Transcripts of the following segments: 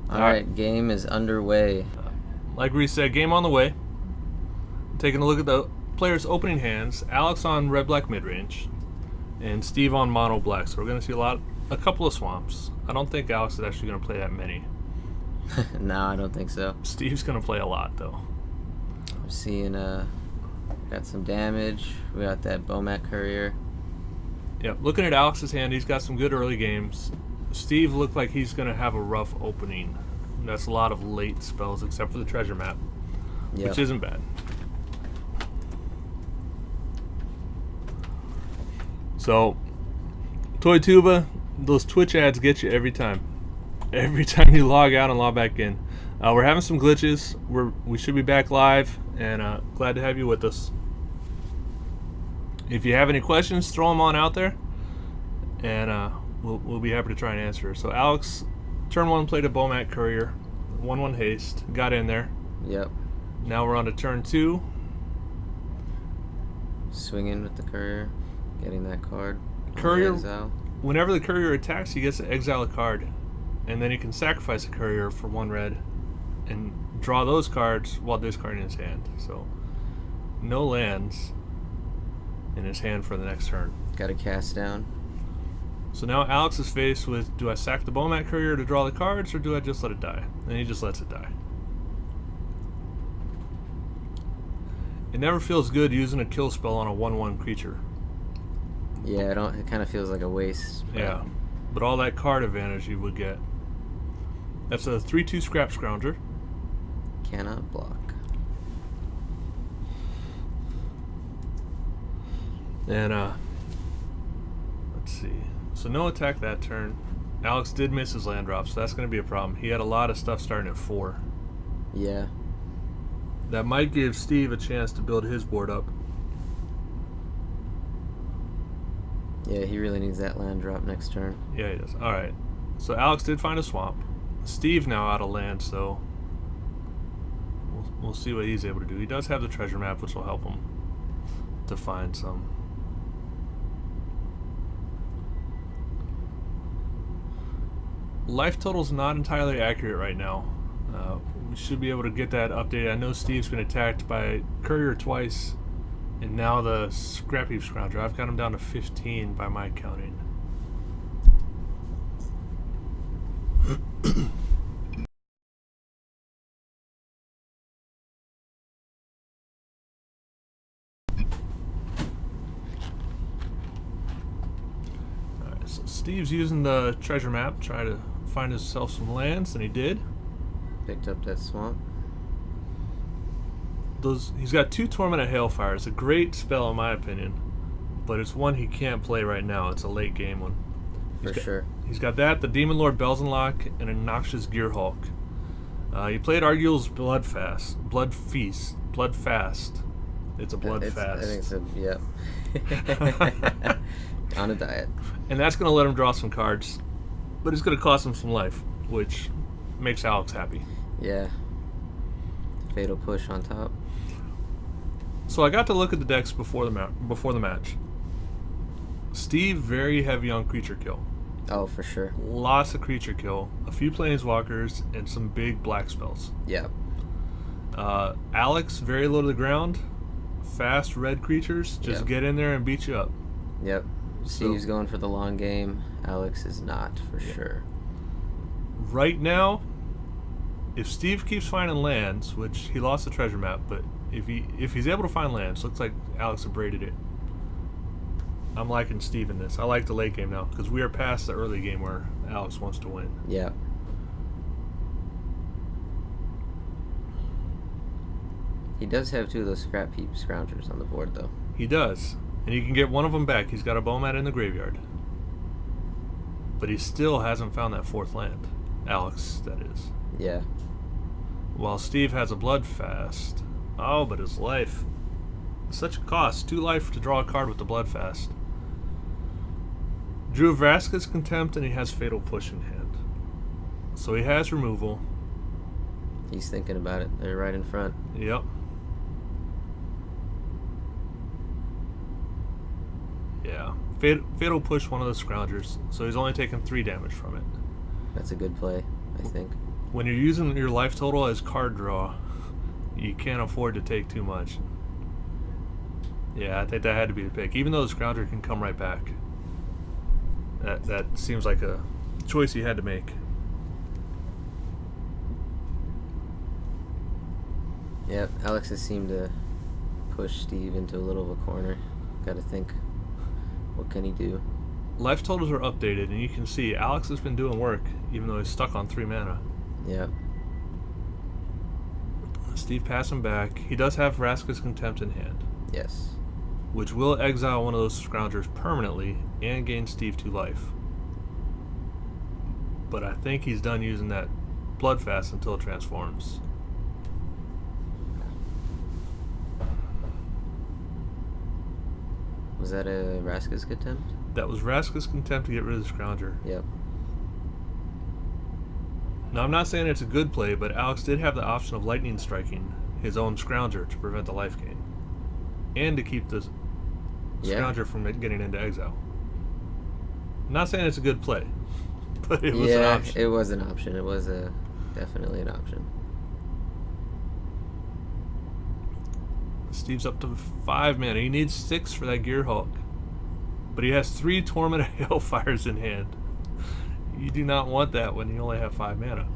All right, game is underway. Like Reese said, game on the way. Taking a look at the players' opening hands. Alex on red-black midrange, and Steve on mono-black. So we're going to see a couple of swamps. I don't think Alex is actually going to play that many. No, I don't think so. Steve's going to play a lot, though. I'm seeing got some damage. We got that Bomat Courier. Yep, looking at Alex's hand, he's got some good early games. Steve looked like he's going to have a rough opening. That's a lot of late spells, except for the treasure map, which isn't bad. So, Toy Tuba, those Twitch ads get you every time. Every time you log out and log back in. We're having some glitches. We should be back live, and glad to have you with us. If you have any questions, throw them on out there, and we'll be happy to try and answer. So Alex, turn 1 played a Bomat Courier, 1/1 haste, got in there. Yep. Now we're on to turn 2. Swinging with the Courier, getting that card. Courier, whenever the Courier attacks, he gets to exile a card, and then he can sacrifice a Courier for 1 red and draw those cards while discarding his hand. So no lands in his hand for the next turn. Got a cast down. So now Alex is faced with, do I sack the Bomat Courier to draw the cards, or do I just let it die? And he just lets it die. It never feels good using a kill spell on a 1/1 creature. Yeah, it kind of feels like a waste. Yeah, but all that card advantage you would get. That's a 3/2 Scrap Scrounger. Cannot block. And let's see. So no attack that turn. Alex did miss his land drop, so that's going to be a problem. He had a lot of stuff starting at 4. Yeah. That might give Steve a chance to build his board up. Yeah, he really needs that land drop next turn. Yeah, he does. All right. So Alex did find a swamp. Steve now out of land, so we'll see what he's able to do. He does have the treasure map, which will help him to find some. Life total's not entirely accurate right now. We should be able to get that updated. I know Steve's been attacked by Courier twice, and now the Scrap Heap Scrounger. I've got him down to 15 by my counting. Alright, so Steve's using the treasure map, trying to find himself some lands, and he did. Picked up that swamp. He's got 2 Torment of Hailfire. It's a great spell in my opinion, but it's one he can't play right now. It's a late game one. For sure. He's got that, the Demon Lord Belzenlock, and a Noxious Gear Hulk. He played Arguel's Blood Fast. It's a Blood Fast. I think so, yeah. On a diet. And that's going to let him draw some cards, but it's going to cost him some life, which makes Alex happy. Yeah. Fatal Push on top. So I got to look at the decks before the match. Steve very heavy on creature kill. Oh, for sure. Lots of creature kill, a few planeswalkers, and some big black spells. Yeah. Alex very low to the ground, fast red creatures, just get in there and beat you up. Yep. Steve's going for the long game. Alex is not, for sure. Right now, if Steve keeps finding lands, which he lost the treasure map, but if he's able to find lands, looks like Alex abraded it. I'm liking Steve in this. I like the late game now, because we are past the early game where Alex wants to win. Yeah. He does have 2 of those Scrap Heap Scroungers on the board, though. He does. And you can get one of them back. He's got a Bomat in the graveyard. But he still hasn't found that 4th land. Alex, that is. Yeah. While Steve has a Bloodfast. Oh, but his life. Such a cost. 2 life to draw a card with the Bloodfast. Drew Vraska's Contempt, and he has Fatal Push in hand. So he has removal. He's thinking about it. They're right in front. Yep. Yeah. Fatal Push one of the Scroungers, so he's only taken 3 damage from it. That's a good play, I think. When you're using your life total as card draw, you can't afford to take too much. Yeah, I think that had to be the pick. Even though the Scrounger can come right back. That seems like a choice he had to make. Yep, Alex has seemed to push Steve into a little of a corner. Gotta think, what can he do? Life totals are updated, and you can see Alex has been doing work, even though he's stuck on 3 mana. Yep. Steve passing back. He does have Vraska's Contempt in hand. Yes. Which will exile one of those Scroungers permanently and gain Steve 2 life. But I think he's done using that Bloodfast until it transforms. Was that a Vraska's Contempt? That was Vraska's Contempt to get rid of the Scrounger. Yep. Now, I'm not saying it's a good play, but Alex did have the option of Lightning Striking his own Scrounger to prevent the life gain. And to keep the Scrounger from getting into exile. I'm not saying it's a good play, but it was an option. It was an option. It was definitely an option. Steve's up to 5 mana. He needs 6 for that Gearhulk. But he has 3 Torment of Hailfires in hand. You do not want that when you only have 5 mana.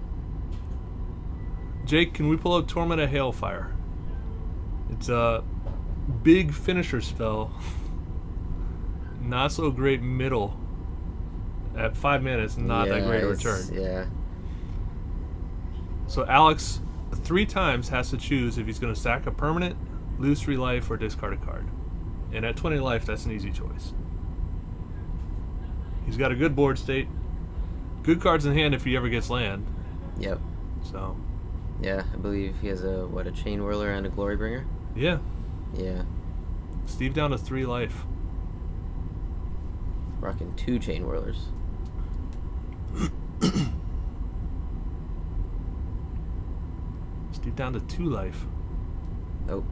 Jake, can we pull up Torment of Hailfire? It's a big finisher spell. Not so great middle. At 5 mana, it's not that great a return. Yeah. So Alex 3 times has to choose if he's going to sack a permanent, lose 3 life, or discard a card. And at 20 life, that's an easy choice. He's got a good board state. Good cards in hand if he ever gets land. Yep. So. Yeah, I believe he has a Chain Whirler and a Glorybringer? Yeah. Yeah. Steve down to 3 life. Rocking 2 Chain Whirlers. Steve down to 2 life. Nope.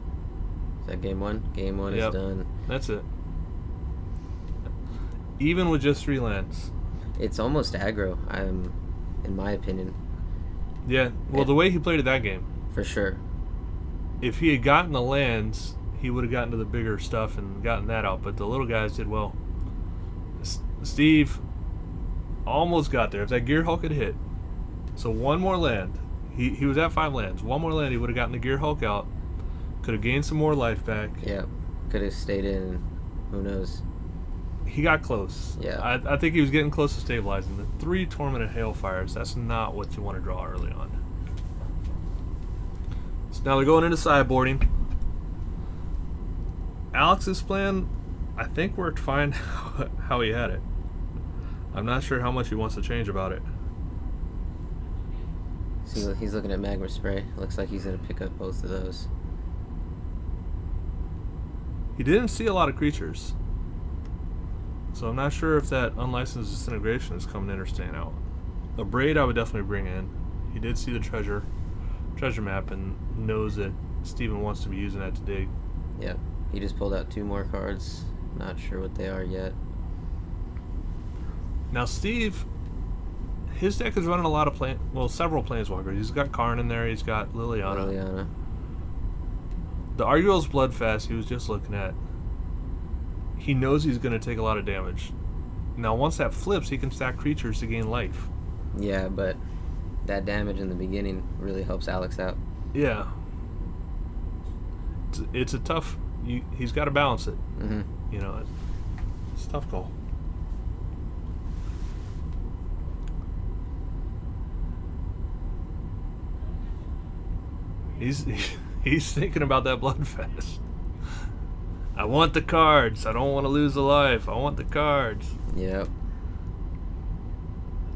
Is that game 1? Game 1 is done. That's it. Even with just 3 lands. It's almost aggro, in my opinion. Yeah, well, the way he played it that game. For sure. If he had gotten the lands, he would have gotten to the bigger stuff and gotten that out, but the little guys did well. Steve almost got there. If that Gearhulk had hit, so 1 more land. He was at 5 lands. 1 more land, he would have gotten the Gearhulk out. Could have gained some more life back. Yeah, could have stayed in. Who knows? He got close. Yeah. I think he was getting close to stabilizing. The 3 Tormented Hailfires, that's not what you want to draw early on. So now they're going into sideboarding. Alex's plan, I think, worked fine how he had it. I'm not sure how much he wants to change about it. See, he's looking at Magma Spray. Looks like he's going to pick up both of those. He didn't see a lot of creatures. So I'm not sure if that Unlicensed Disintegration is coming in or staying out. A Braid I would definitely bring in. He did see the treasure map and knows that Steven wants to be using that to dig. Yeah, he just pulled out 2 more cards. Not sure what they are yet. Now Steve, his deck is running a lot of several Planeswalkers. He's got Karn in there. He's got Liliana. The Arguel's Bloodfast he was just looking at. He knows he's going to take a lot of damage. Now, once that flips, he can stack creatures to gain life. Yeah, but that damage in the beginning really helps Alex out. Yeah. It's a tough... he's got to balance it. Mm-hmm. You know, it's a tough call. He's thinking about that Bloodfest. I want the cards. I don't want to lose the life. I want the cards. Yep.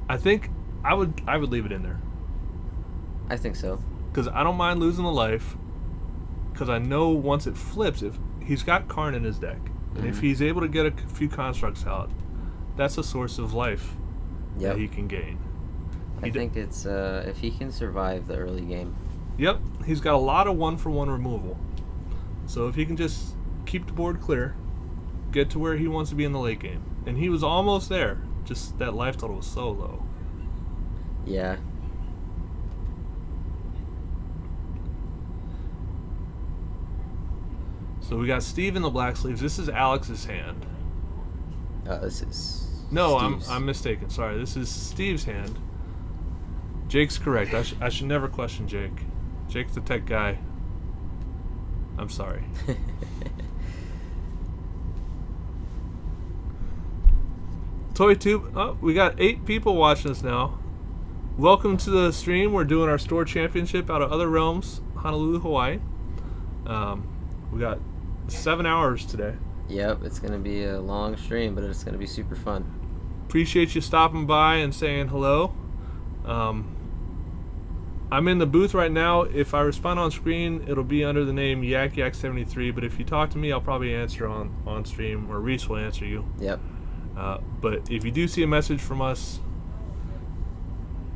I think I would leave it in there. I think so. Because I don't mind losing the life. Because I know once it flips, if he's got Karn in his deck, and if he's able to get a few constructs out, that's a source of life that he can gain. I think it's if he can survive the early game. Yep, he's got a lot of 1-for-1 removal. So if he can just keep the board clear, get to where he wants to be in the late game. And he was almost there, just that life total was so low. Yeah. So we got Steve in the black sleeves. This is Alex's hand. This is. No, Steve's. I'm mistaken. Sorry, this is Steve's hand. Jake's correct. I should never question Jake. Jake's the tech guy. I'm sorry. Toy Tube. Oh, we got 8 people watching us now. Welcome to the stream. We're doing our store championship out of Other Realms, Honolulu, Hawaii. We got 7 hours today. Yep, it's gonna be a long stream, but it's gonna be super fun. Appreciate you stopping by and saying hello. I'm in the booth right now. If I respond on screen, it'll be under the name YakYak73. But if you talk to me, I'll probably answer on stream, or Reese will answer you. Yep. But if you do see a message from us,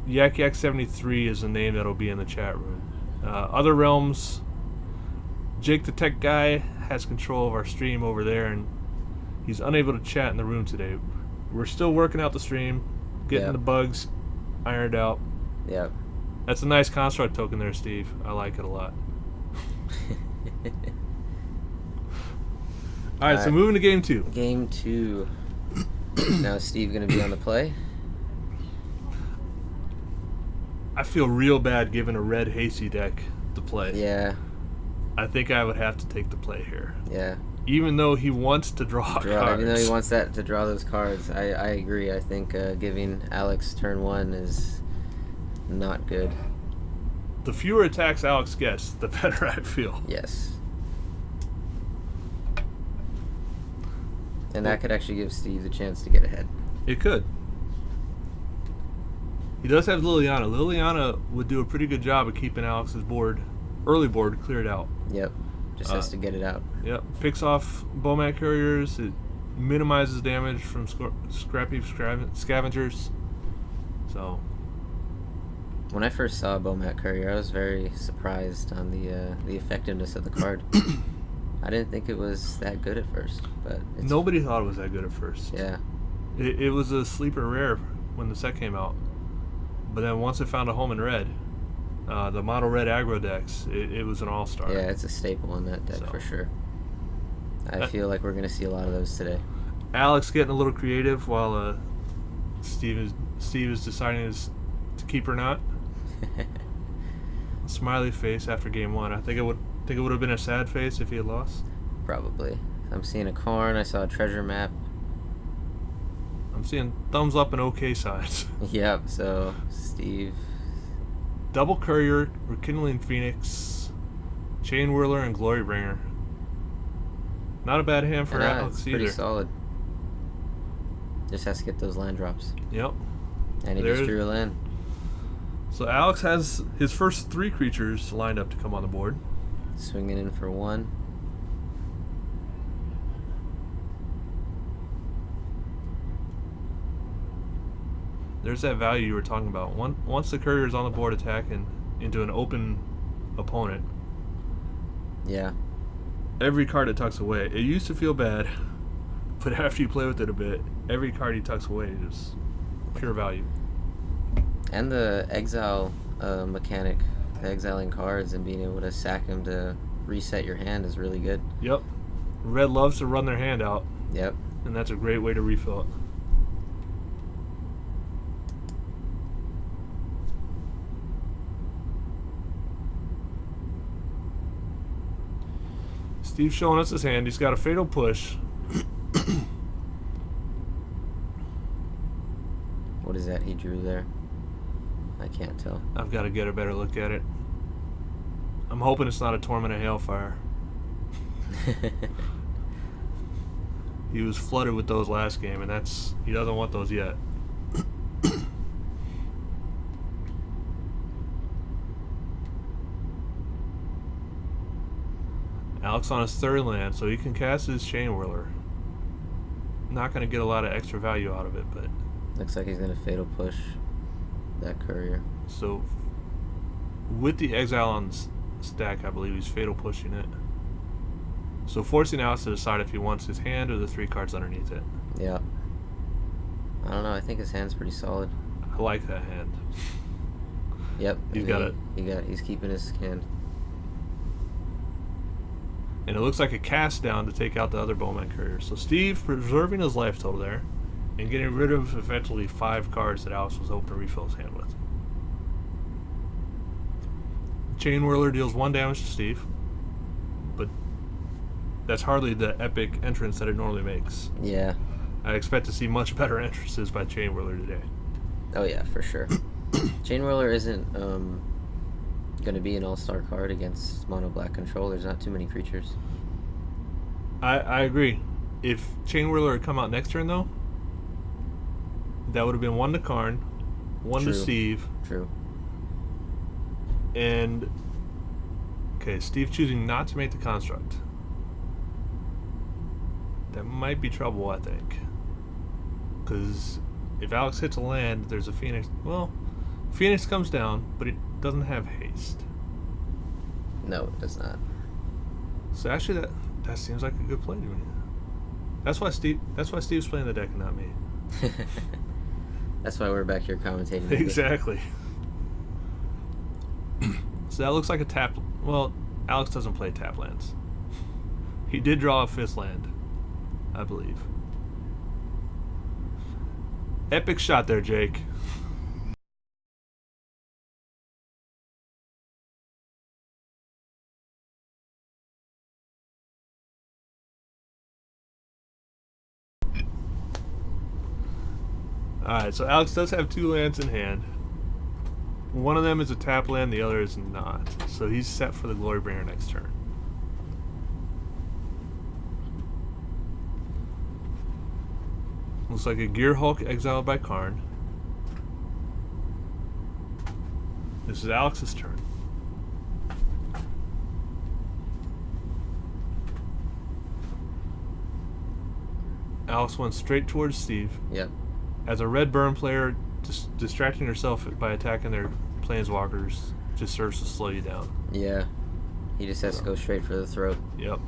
YakYak73 is the name that'll be in the chat room. Other Realms, Jake the tech guy has control of our stream over there, and he's unable to chat in the room today. We're still working out the stream, getting the bugs ironed out. Yep. That's a nice construct token there, Steve. I like it a lot. Alright, so moving to game 2. Game 2. Now is Steve gonna be on the play? I feel real bad giving a red hasty deck to play. Yeah. I think I would have to take the play here. Yeah. Even though he wants to draw cards. Even though he wants that to draw those cards, I agree. I think giving Alex turn 1 is not good. The fewer attacks Alex gets, the better I feel. Yes. And that could actually give Steve the chance to get ahead. It could. He does have Liliana. Liliana would do a pretty good job of keeping Alex's early board cleared out. Yep. Just has to get it out. Yep. Picks off Bowmat Couriers. It minimizes damage from scrappy scavengers. So. When I first saw Bowmat Courier, I was very surprised on the effectiveness of the card. I didn't think it was that good at first, but nobody thought it was that good at first. Yeah. It was a sleeper rare when the set came out, but then once it found a home in red, the mono red aggro decks, it was an all-star. Yeah, it's a staple in that deck for sure. I feel like we're gonna see a lot of those today. Alex getting a little creative while Steve is deciding to keep or not. Smiley face after game 1. I think it would have been a sad face if he had lost. Probably. I'm seeing a corn. I saw a treasure map. I'm seeing thumbs up and okay signs. Yep. So Steve. Double Courier, Rekindling Phoenix, Chain Whirler, and Glorybringer. Not a bad hand for Alex it's either. Pretty solid. Just has to get those land drops. Yep. And he just drew a land. So Alex has his first 3 creatures lined up to come on the board. Swinging in for 1. There's that value you were talking about. Once the courier is on the board attacking into an open opponent, yeah, every card it tucks away. It used to feel bad, but after you play with it a bit, every card he tucks away is pure value. And the exile mechanic, the exiling cards and being able to sack them to reset your hand is really good. Yep. Red loves to run their hand out. Yep. And that's a great way to refill it. Steve's showing us his hand. He's got a Fatal Push. What is that he drew there? I can't tell. I've got to get a better look at it. I'm hoping it's not a Torment of Hailfire. He was flooded with those last game, and he doesn't want those yet. Alex on his 3rd land, so he can cast his Chain Whirler. Not going to get a lot of extra value out of it, but... Looks like he's going to Fatal Push that courier. So, with the exile on stack, I believe he's Fatal Pushing it. So forcing Alex to decide if he wants his hand or the 3 cards underneath it. Yeah. I don't know, I think his hand's pretty solid. I like that hand. Yep. He's got it. He's keeping his hand. And it looks like a cast down to take out the other Bowman Courier. So Steve preserving his life total there and getting rid of effectively 5 cards that Alex was hoping to refill his hand with. Chain Whirler deals 1 damage to Steve, but that's hardly the epic entrance that it normally makes. Yeah. I expect to see much better entrances by Chain Whirler today. Oh yeah, for sure. Chain Whirler isn't going to be an all-star card against mono black control. There's not too many creatures. I agree. If Chain Whirler had come out next turn, though, that would have been 1 to Karn, 1 True. to Steve. True. And, okay, Steve choosing not to make the construct. That might be trouble, I think. Because if Alex hits a land, there's a Phoenix. Well, Phoenix comes down, but it doesn't have haste. No, it does not. So actually, that seems like a good play to me. That's why Steve's playing the deck and not me. That's why we're back here commentating. Exactly. So that looks like a tap. Well, Alex doesn't play tap lands. He did draw a 5th land, I believe. Epic shot there, Jake. Alright, so Alex does have 2 lands in hand. One of them is a tap land, the other is not. So he's set for the Glorybringer next turn. Looks like a Gear Hulk exiled by Karn. This is Alex's turn. Alex went straight towards Steve. Yep. As a red burn player, distracting yourself by attacking their planeswalkers just serves to slow you down. Yeah. He just has to go straight for the throat. Yep.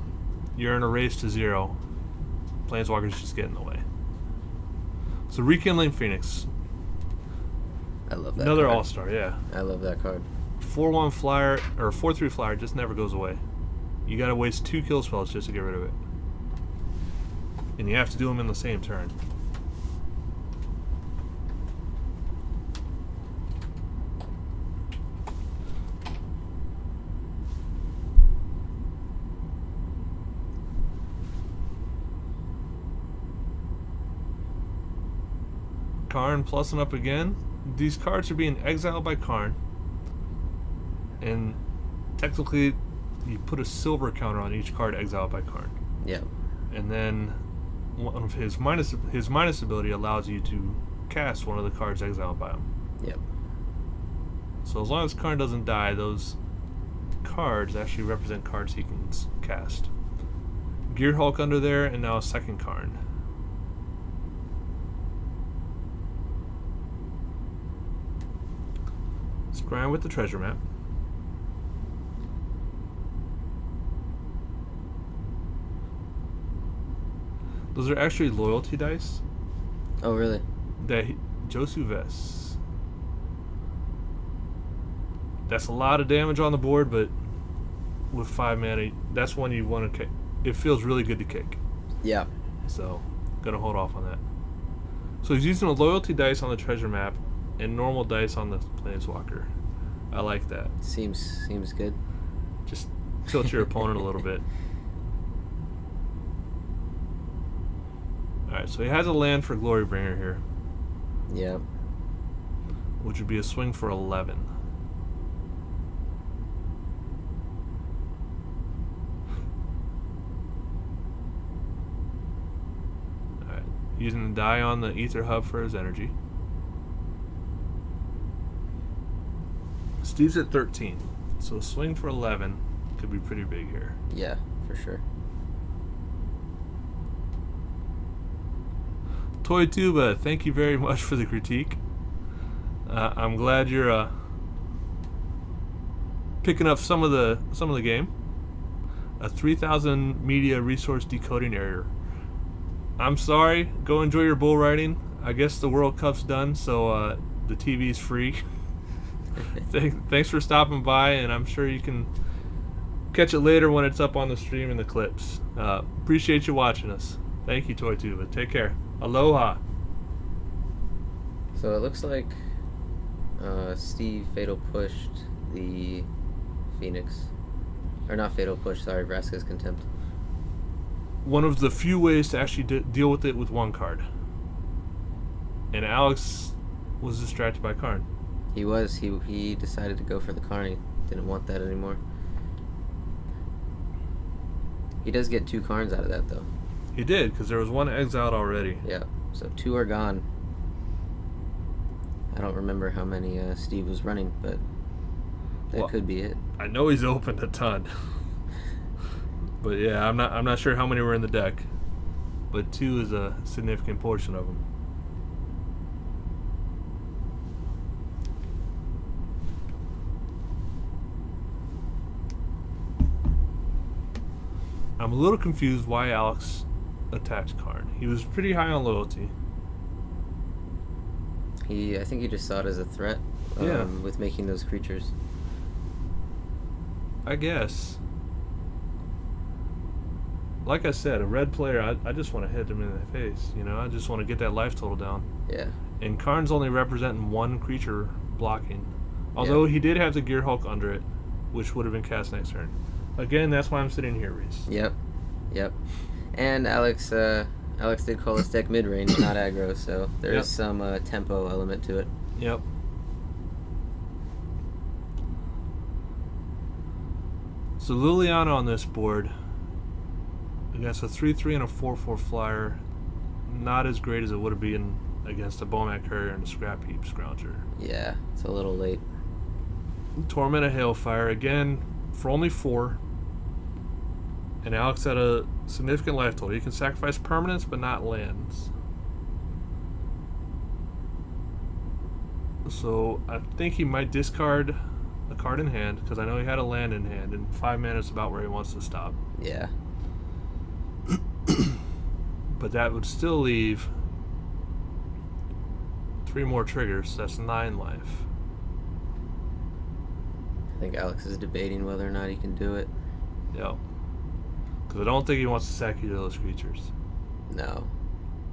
You're in a race to 0. Planeswalkers just get in the way. So Rekindling Phoenix. I love that Another card. all-star, yeah. I love that card. 4/1 flyer, or 4/3 flyer just never goes away. You gotta waste 2 kill spells just to get rid of it. And you have to do them in the same turn. Karn plussing up again. These cards are being exiled by Karn. And technically, you put a silver counter on each card exiled by Karn. Yep. And then one of his minus ability allows you to cast one of the cards exiled by him. Yep. So as long as Karn doesn't die, those cards actually represent cards he can cast. Gear Hulk under there, and now a second Karn. Scrying with the treasure map. Those are actually loyalty dice. Oh, really? Josu Vess. That's a lot of damage on the board, but with 5 mana, that's one you want to kick. It feels really good to kick. Yeah. So, gonna hold off on that. So he's using a loyalty dice on the treasure map and normal dice on the planeswalker. I like that. Seems good. Just tilt your opponent a little bit. Alright, so he has a land for Glorybringer here, Yep. which would be a swing for 11. Alright, using the die on the Ether Hub for his energy. Steve's at 13, so a swing for 11 could be pretty big here. Yeah, for sure. Toy Tuba, thank you very much for the critique. I'm glad you're picking up some of the game. A 3,000 media resource decoding error. I'm sorry. Go enjoy your bull riding. I guess the World Cup's done, so the TV's free. Thanks for stopping by, and I'm sure you can catch it later when it's up on the stream in the clips. Appreciate you watching us. Thank you, Toy Tuba. Take care. Aloha. So it looks like Steve fatal pushed the Phoenix. Or not fatal push, sorry, Vraska's Contempt. One of the few ways to actually deal with it with one card. And Alex was distracted by Karn. He was. He decided to go for the Karn. He didn't want that anymore. He does get 2 Karns out of that, though. He did, because there was 1 exiled already. Yeah, so 2 are gone. I don't remember how many Steve was running, but that could be it. I know he's opened a ton. But yeah, I'm not sure how many were in the deck. But 2 is a significant portion of them. I'm a little confused why Alex attacked Karn. He was pretty high on loyalty. I think he just saw it as a threat. With making those creatures. I guess. Like I said, a red player, I just want to hit him in the face. You know, I just want to get that life total down. Yeah. And Karn's only representing 1 creature blocking. Although he did have the Gear Hulk under it, which would have been cast next turn. Again, that's why I'm sitting here, Reese. Yep. And Alex did call his deck mid-range, not aggro, so there is some tempo element to it. Yep. So Liliana on this board against a 3/3 and a 4/4 flyer, not as great as it would have been against a Bomat Courier and a Scrap Heap Scrounger. Yeah, it's a little late. Torment of Hailfire again for only 4. And Alex had a significant life total. You can sacrifice permanents, but not lands. So I think he might discard a card in hand, because I know he had a land in hand, and 5 mana is about where he wants to stop. Yeah. But that would still leave 3 more triggers. That's 9 life. I think Alex is debating whether or not he can do it. Yep. Because I don't think he wants to sack either of those creatures. No,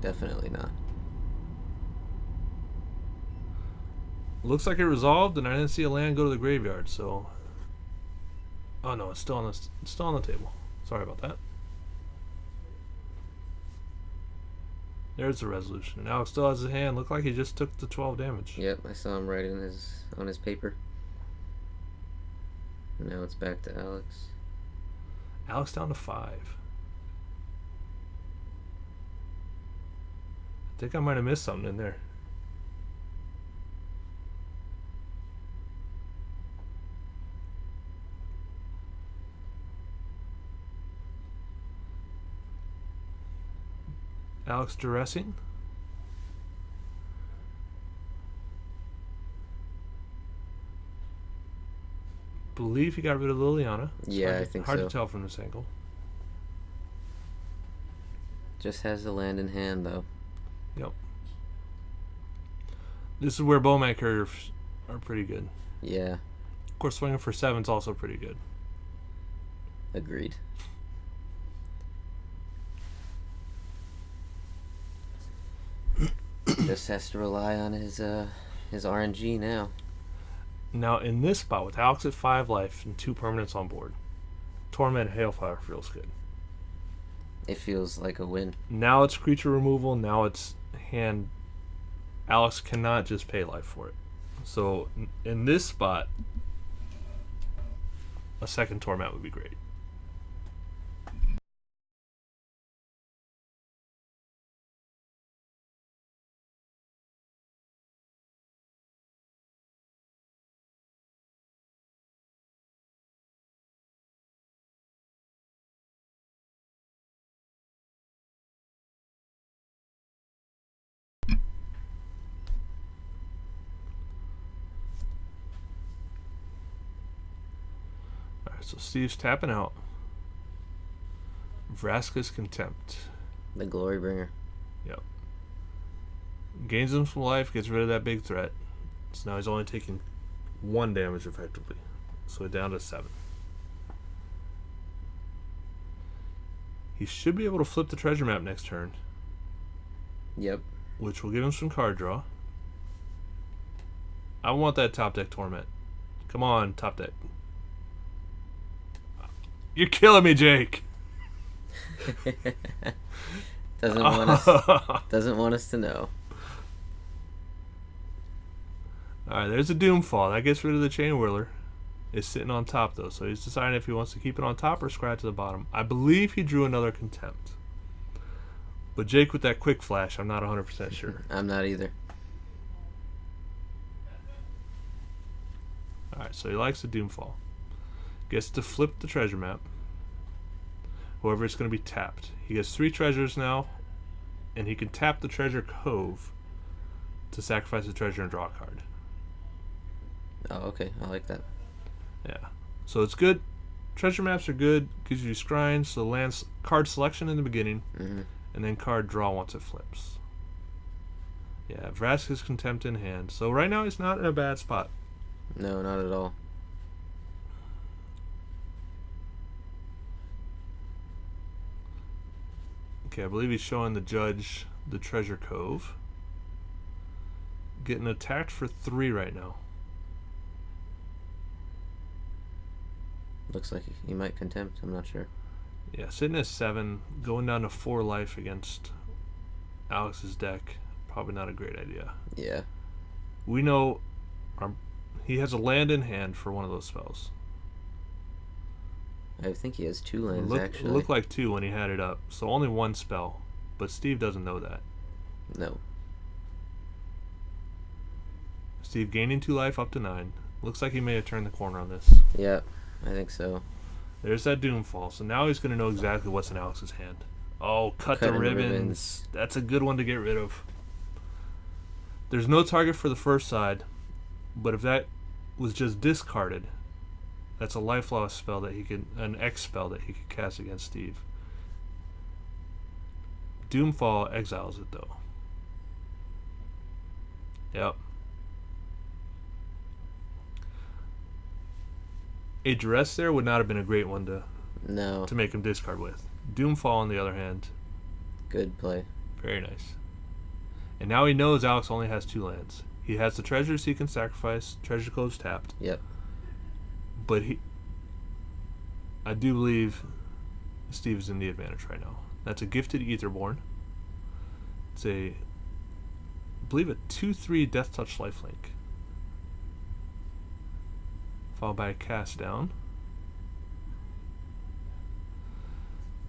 definitely not. Looks like it resolved, and I didn't see a land go to the graveyard. So, oh no, it's still on the table. Sorry about that. There's the resolution. And Alex still has his hand. Looked like he just took the 12 damage. Yep, I saw him writing on his paper. And now it's back to Alex. Alex down to 5. I think I might have missed something in there. Alex duressing. Believe he got rid of Liliana. Yeah, I think so. Hard to tell from this angle. Just has the land in hand, though. Yep. This is where Bomat Couriers are pretty good. Yeah. Of course, swinging for 7 is also pretty good. Agreed. Just has to rely on his RNG now. Now, in this spot, with Alex at 5 life and 2 permanents on board, Torment Hailfire feels good. It feels like a win. Now it's creature removal. Now it's hand. Alex cannot just pay life for it. So, in this spot, a second Torment would be great. So Steve's tapping out. Vraska's Contempt. The Glory Bringer. Yep. Gains him some life, gets rid of that big threat. So now he's only taking 1 damage effectively. So down to 7. He should be able to flip the treasure map next turn, Yep. which will give him some card draw. I want that top deck Torment. Come on, top deck. You're killing me, Jake. Doesn't want us to know. Alright, there's a Doomfall. That gets rid of the Chain Whirler. It's sitting on top, though, so he's deciding if he wants to keep it on top or scratch to the bottom. I believe he drew another Contempt. But Jake with that quick flash, I'm not 100% sure. I'm not either. Alright, so he likes the Doomfall. Gets to flip the treasure map. However, it's going to be tapped. He gets 3 treasures now, and he can tap the Treasure Cove to sacrifice the treasure and draw a card. Oh, okay. I like that. Yeah. So it's good. Treasure maps are good. Gives you scrying, so lands card selection in the beginning, and then card draw once it flips. Yeah, Vraska's Contempt in hand. So right now he's not in a bad spot. No, not at all. Okay, I believe he's showing the judge the Treasure Cove. Getting attacked for 3 right now. Looks like he might Contempt. I'm not sure. Yeah, sitting at 7, going down to 4 life against Alex's deck. Probably not a great idea. Yeah. We know he has a land in hand for one of those spells. I think he has 2 lands, actually. It looked like 2 when he had it up, so only 1 spell. But Steve doesn't know that. No. Steve gaining 2 life up to 9. Looks like he may have turned the corner on this. Yeah, I think so. There's that Doomfall. So now he's going to know exactly what's in Alex's hand. Oh, cut the ribbons. That's a good one to get rid of. There's no target for the first side, but if that was just discarded, that's a life loss spell that he could, an X spell that he could cast against Steve. Doomfall exiles it though. Yep. A Duress there would not have been a great one to make him discard with. Doomfall, on the other hand, good play. Very nice. And now he knows Alex only has 2 lands. He has the treasures he can sacrifice. Treasure Cove's tapped. Yep. But I do believe Steve is in the advantage right now. That's a Gifted Aetherborn. It's I believe a 2/3 Death Touch lifelink. Followed by a Cast Down.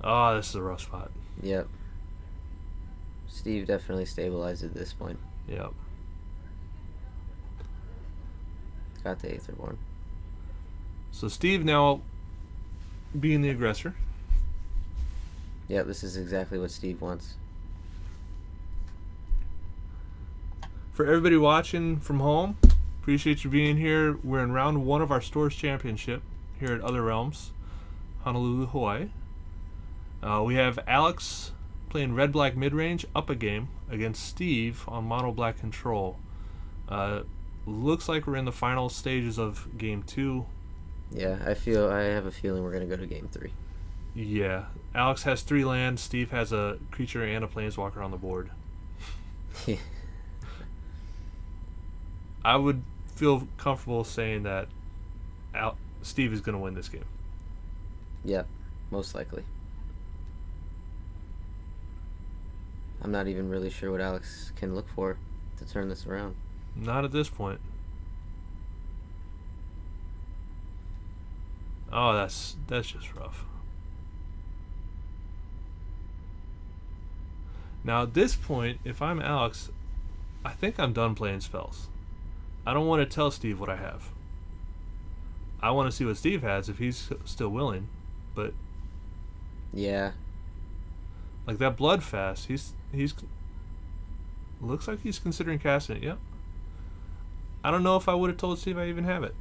Oh, this is a rough spot. Yep. Steve definitely stabilized at this point. Yep. Got the Aetherborn. So Steve now being the aggressor. Yeah, this is exactly what Steve wants. For everybody watching from home, appreciate you being here. We're in round 1 of our Stores Championship here at Other Realms, Honolulu, Hawaii. We have Alex playing red-black mid-range up a game against Steve on mono-black control. Looks like we're in the final stages of game 2. Yeah, I have a feeling we're going to go to game 3. Yeah. Alex has 3 lands. Steve has a creature and a planeswalker on the board. I would feel comfortable saying that Steve is going to win this game. Yeah, most likely. I'm not even really sure what Alex can look for to turn this around. Not at this point. Oh, that's just rough. Now at this point, if I'm Alex, I think I'm done playing spells. I don't want to tell Steve what I have. I want to see what Steve has if he's still willing, but yeah, like that Bloodfast, he's looks like he's considering casting it. Yep. I don't know if I would have told Steve I even have it.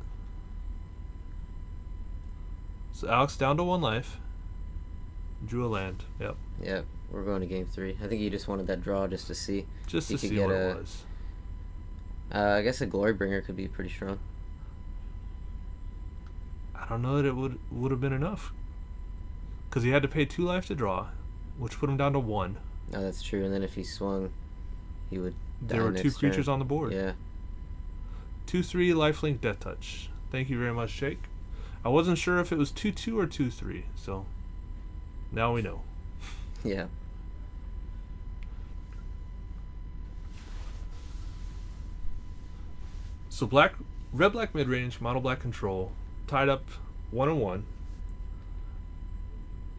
So Alex down to 1 life. Drew a land. Yep. Yep. We're going to game 3. I think he just wanted that draw just to see. Just to see what it was. I guess a Glorybringer could be pretty strong. I don't know that it would have been enough. Because he had to pay 2 life to draw. which put him down to 1. Oh, that's true. And then if he swung, he would die There were 2 next creatures turn. on the board. Yeah. 2/3 lifelink death touch. Thank you very much, Jake. I wasn't sure if it was 2/2 or 2/3, so now we know. Yeah. So red black mid range, mono black control, tied up 1-1.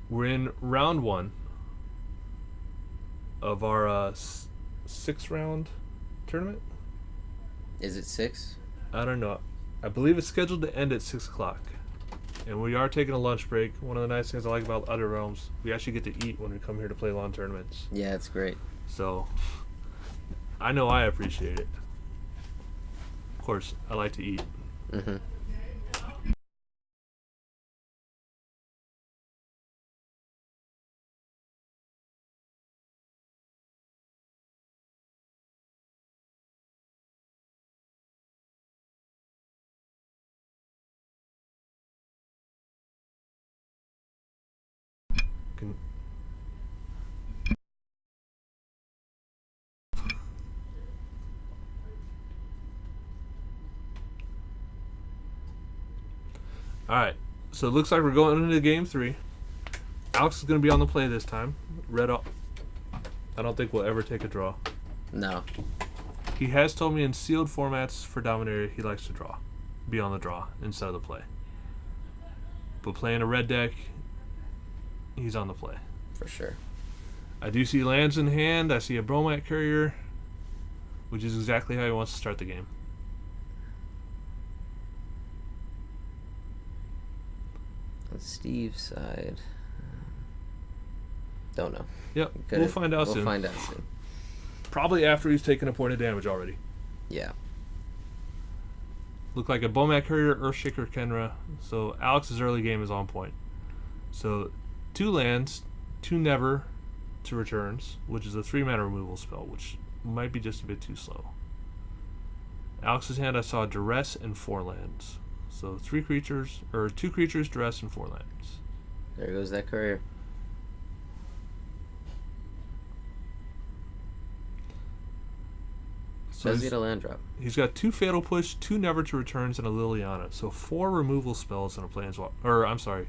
We're in round 1 of our 6-round tournament. Is it 6? I don't know. I believe it's scheduled to end at 6 o'clock. And we are taking a lunch break. One of the nice things I like about Other Realms, we actually get to eat when we come here to play lawn tournaments. Yeah, it's great. So, I know I appreciate it. Of course, I like to eat. Mm-hmm. Can, Alright, so it looks like we're going into game 3. Alex is going to be on the play this time. Red up. I don't think we'll ever take a draw. No. He has told me in sealed formats for Dominaria he likes to draw. Be on the draw instead of the play. But playing a red deck, he's on the play. For sure. I do see lands in hand. I see a Bromat Courier, which is exactly how he wants to start the game. On Steve's side, don't know. Yep, we'll find out soon. We'll find out soon. Probably after he's taken a point of damage already. Yeah. Look like a Bromat Courier, Earthshaker, Kenra. So Alex's early game is on point. So 2 lands, 2 never to returns, which is a 3-mana removal spell, which might be just a bit too slow. Alex's hand, I saw Duress and 4 lands. So 2 creatures, Duress, and 4 lands. There goes that courier. So Does he get a land drop? he's got 2 Fatal Push, 2 Never to Returns, and a Liliana. So 4 removal spells and a Planeswalker. Or, I'm sorry,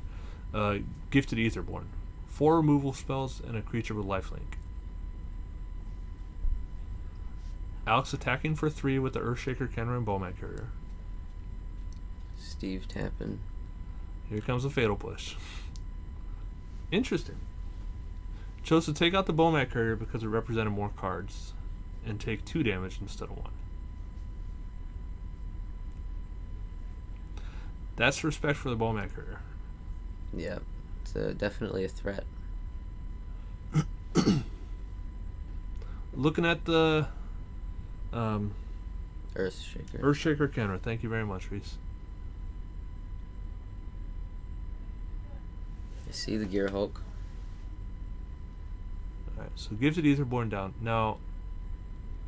Gifted Aetherborn. 4 removal spells and a creature with lifelink. Alex attacking for 3 with the Earthshaker, Kenra, and Bromat Courier. Steve tapping. Here comes a Fatal Push. Interesting. Chose to take out the Bromat Courier because it represented more cards and take 2 damage instead of 1. That's respect for the Bromat Courier. Yeah. It's definitely a threat. Looking at the Earthshaker. Earthshaker Kenra. Thank you very much, Reese. I see the Gear Hulk. Alright, so Gifted Aetherborn down. Now,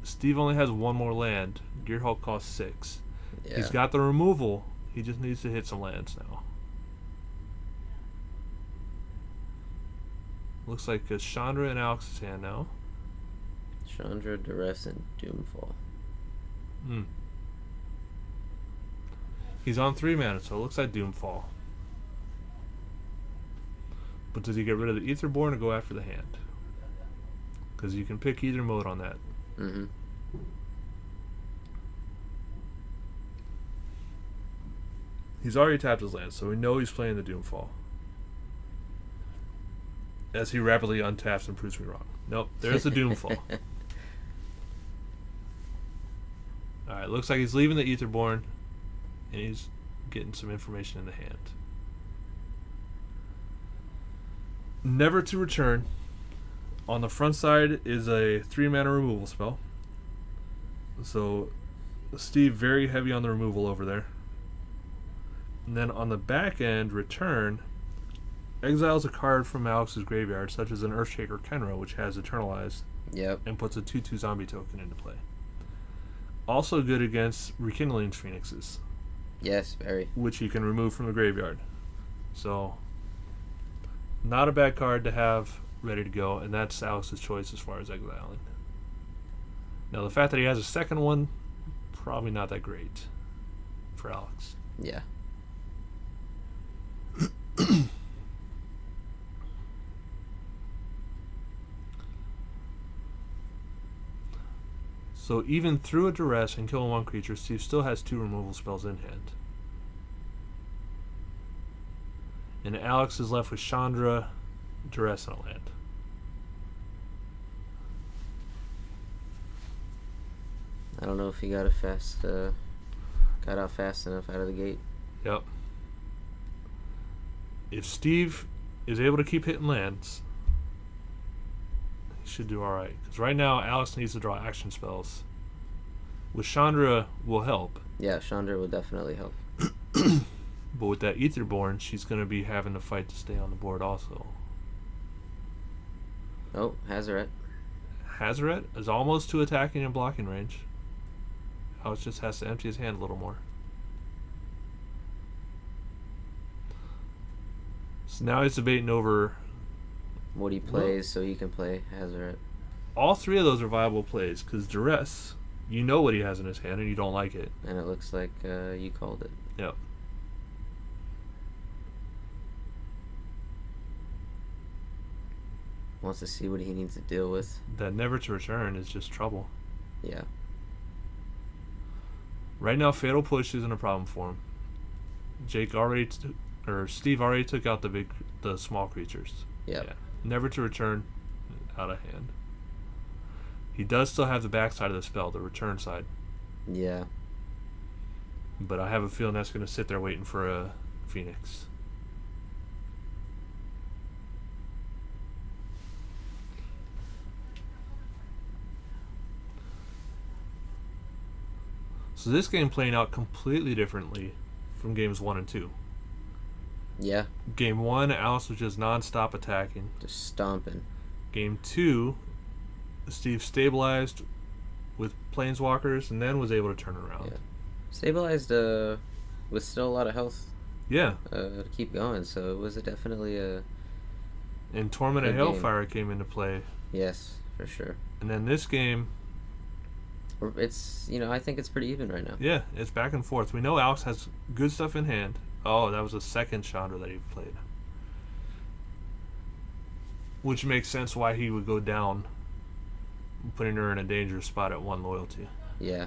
Steve only has 1 more land. Gear Hulk costs 6. Yeah. He's got the removal. He just needs to hit some lands now. Looks like a Chandra in Alex's hand now. Chandra, Duress, and Doomfall. He's on 3 mana, so it looks like Doomfall. But does he get rid of the Aetherborn or go after the hand? Because you can pick either mode on that. Mm-hmm. He's already tapped his land, so we know he's playing the Doomfall. As he rapidly untaps and proves me wrong. Nope, there's the Doomfall. Alright, looks like he's leaving the Aetherborn, and he's getting some information in the hand. Never to Return. On the front side is a 3-mana removal spell. So, Steve very heavy on the removal over there. And then on the back end, Return exiles a card from Alex's graveyard, such as an Earthshaker Kenra, which has Eternalized, Yep. and puts a 2/2 zombie token into play. Also good against Rekindling Phoenixes, Yes, very. which you can remove from the graveyard. So, not a bad card to have ready to go, and that's Alex's choice as far as exiling. Now, the fact that he has a second one, probably not that great for Alex. Yeah. So even through a duress and killing one creature, Steve still has 2 removal spells in hand. And Alex is left with Chandra, duress, and a land. I don't know if he got out fast enough out of the gate. Yep. If Steve is able to keep hitting lands, he should do alright. Because right now, Alex needs to draw action spells. With Chandra will help. Yeah, Chandra will definitely help. But with that Etherborn, she's going to be having to fight to stay on the board also. Oh, Hazaret. Hazaret is almost to attacking and blocking range. Alex just has to empty his hand a little more. So now he's debating over what he plays so he can play Hazaret. all 3 of those are viable plays, because duress, you know what he has in his hand and you don't like it. And it looks like you called it. Yep. Wants to see what he needs to deal with. That never to return is just trouble. Yeah. Right now, Fatal Push isn't a problem for him. Steve already took out the small creatures. Yep. Yeah. Never to return, out of hand. He does still have the backside of the spell, the return side. Yeah. But I have a feeling that's going to sit there waiting for a Phoenix. So this game playing out completely differently from games 1 and 2. Yeah. Game 1, Alice was just non-stop attacking. Just stomping. Game 2, Steve stabilized with planeswalkers and then was able to turn around. Yeah. Stabilized with still a lot of health. Yeah. To keep going, so it was definitely a. And Torment of Hailfire came into play. Yes, for sure. And then this game, it's, I think it's pretty even right now. yeah, it's back and forth. We know Alex has good stuff in hand. Oh, that was a second Chandra that he played. Which makes sense why he would go down, putting her in a dangerous spot at 1 loyalty. Yeah.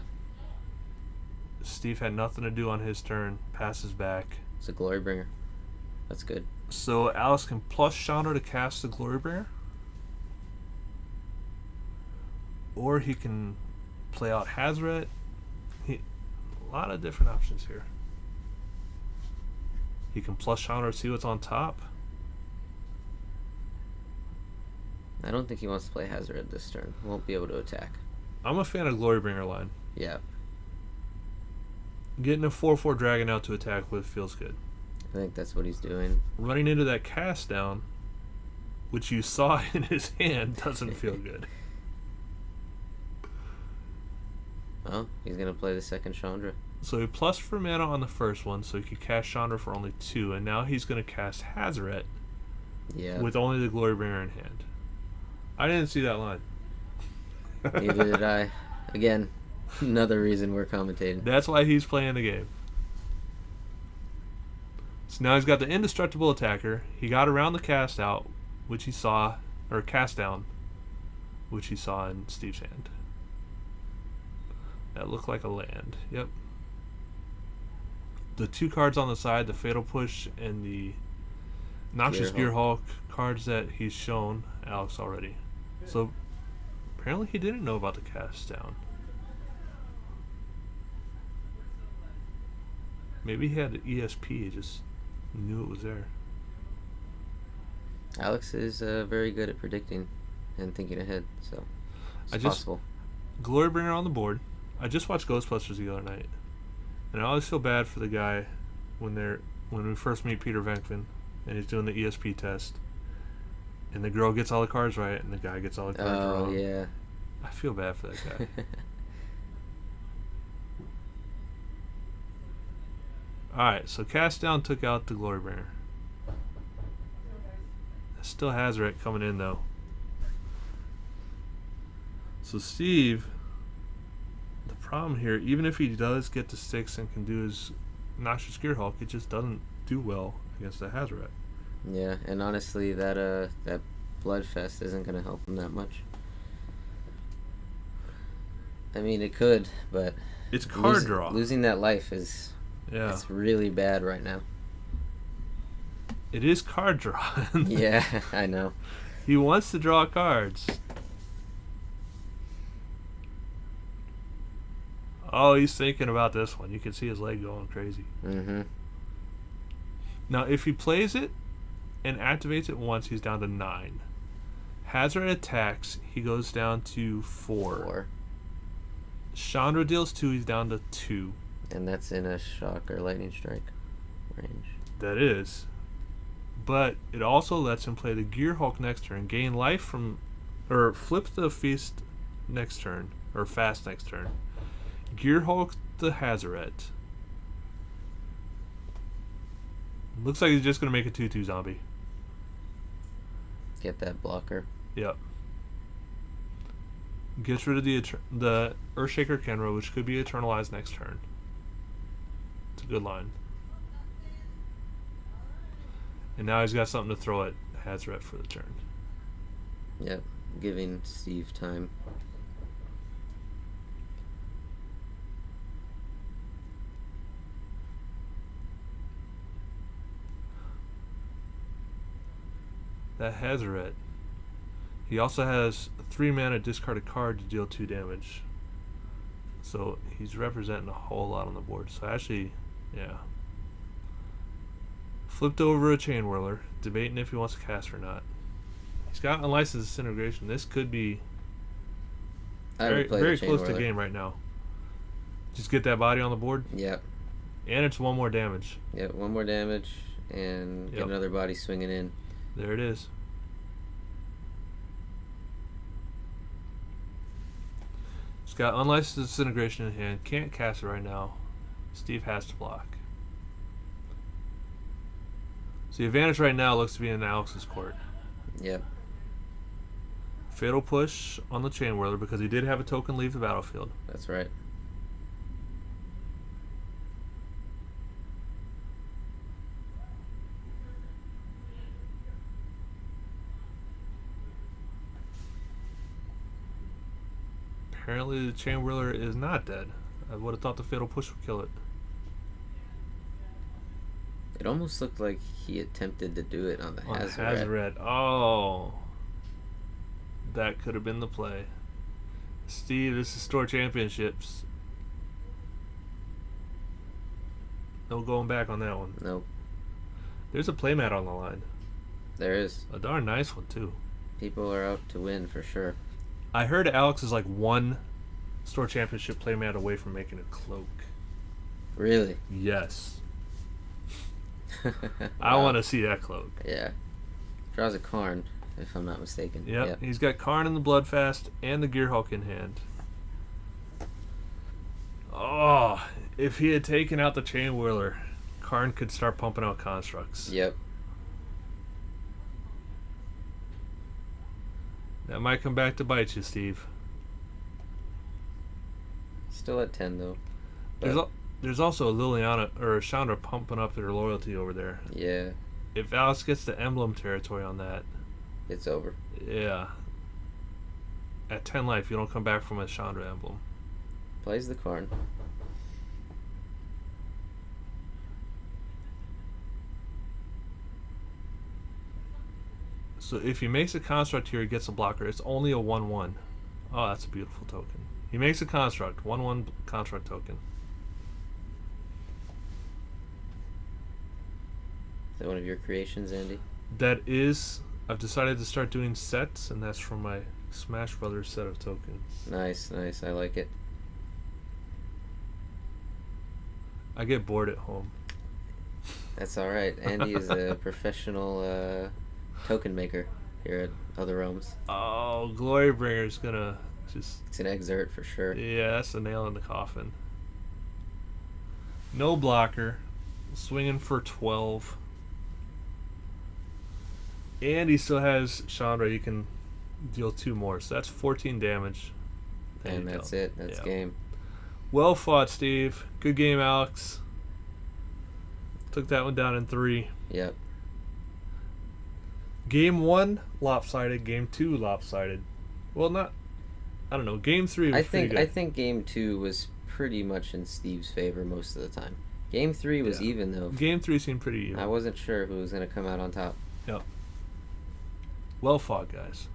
Steve had nothing to do on his turn, passes back. It's a Glorybringer. That's good. So Alice can plus Chandra to cast the Glorybringer. Or he can play out Hazaret. A lot of different options here. He can plus Chandra to see what's on top. I don't think he wants to play Hazaret this turn. Won't be able to attack. I'm a fan of Glorybringer line. Yeah. Getting a 4/4 dragon out to attack with feels good. I think that's what he's doing. Running into that cast down, which you saw in his hand, doesn't feel good. Oh, he's going to play the second Chandra. So he plus for mana on the first one, so he could cast Chandra for only 2, and now he's going to cast Hazaret with only the Glorybringer in hand. I didn't see that line. Neither did I. Again, another reason we're commentating. That's why he's playing the game. So now he's got the indestructible attacker. He got around the cast out, which he saw, or cast down, which he saw in Steve's hand. That looked like a land. Yep. The 2 cards on the side, the Fatal Push and the Noxious Gearhulk cards that he's shown Alex already. So apparently he didn't know about the cast down. Maybe he had an ESP, he just knew it was there. Alex is very good at predicting and thinking ahead, so it's possible. Glorybringer on the board. I just watched Ghostbusters the other night, and I always feel bad for the guy when we first meet Peter Venkman and he's doing the ESP test, and the girl gets all the cards right and the guy gets all the cards wrong. Oh yeah. I feel bad for that guy. Alright, so cast down took out the Glorybringer. Still Hazoret coming in though. So Steve, the problem here, even if he does get to 6 and can do his Noxious Gearhulk, it just doesn't do well against the Hazoret. Yeah, and honestly, that Bloodfest isn't gonna help him that much. I mean, it could, but It's card draw. Losing that life is it's really bad right now. It is card draw. Yeah, I know. He wants to draw cards. Oh, he's thinking about this one. You can see his leg going crazy. Mm-hmm. Now, if he plays it and activates it once, he's down to 9. Hazoret attacks, he goes down to 4. Chandra deals 2, he's down to 2. And that's in a shock or lightning strike range. That is. But it also lets him play the Gearhulk next turn, gain life from, or flip the Feast next turn, or Fast next turn. Gearhulk the Hazoret. Looks like he's just going to make a 2/2 zombie. Get that blocker. Yep. Gets rid of the Earthshaker Kenra, which could be eternalized next turn. It's a good line. And now he's got something to throw at Hazoret for the turn. Yep, giving Steve time. That Hazoret. He also has 3 mana discard a card to deal 2 damage. So he's representing a whole lot on the board. So actually, yeah. Flipped over a Chain Whirler, debating if he wants to cast or not. He's got Unlicensed Disintegration. This could be very close to game right now. Just get that body on the board. Yep. And it's 1 more damage. Yep, 1 more damage and get another body swinging in. There it is. He's got Unlicensed Disintegration in hand. Can't cast it right now. Steve has to block. So the advantage right now looks to be in Alex's court. Yep. Fatal Push on the Chain Whirler because he did have a token leave the battlefield. That's right. Apparently the Chain Whirler is not dead. I would have thought the Fatal Push would kill it. It almost looked like he attempted to do it on the Hazoret. Oh. That could have been the play. Steve, this is Store Championships. No going back on that one. Nope. There's a playmat on the line. There is. A darn nice one, too. People are out to win for sure. I heard Alex is like 1 Store Championship playmat away from making a cloak. Really? Yes. Wow. I want to see that cloak. Yeah. Draws a Karn, if I'm not mistaken. Yep. He's got Karn in the Bloodfast and the Gearhulk in hand. Oh, if he had taken out the Chain Whirler, Karn could start pumping out constructs. Yep. That might come back to bite you, Steve. Still at 10 though. There's also a Liliana or a Chandra pumping up their loyalty over there. Yeah. If Alex gets the emblem territory on that, it's over. Yeah. At 10 life, you don't come back from a Chandra emblem. Plays the Karn. So if he makes a construct here, he gets a blocker. It's only a 1/1. Oh, that's a beautiful token. He makes a construct. 1/1 construct token. Is that one of your creations, Andy? That is. I've decided to start doing sets, and that's from my Smash Brothers set of tokens. Nice, nice. I like it. I get bored at home. That's all right. Andy is a professional token maker here at Other Realms. Oh, Glorybringer's gonna just... It's an excerpt for sure. Yeah, that's the nail in the coffin. No blocker. Swinging for 12. And he still has Chandra. He can deal 2 more. So that's 14 damage. There And you that's go. it. That's Yeah. game. Well fought, Steve. Good game, Alex. Took that one down in 3. Yep. Game 1, lopsided. Game 2, lopsided. Well, not... I don't know. Game 3 was pretty good. I think game 2 was pretty much in Steve's favor most of the time. Game 3 was Yeah. even, though. Game 3 seemed pretty even. I wasn't sure who was going to come out on top. Yep. Well fought, guys.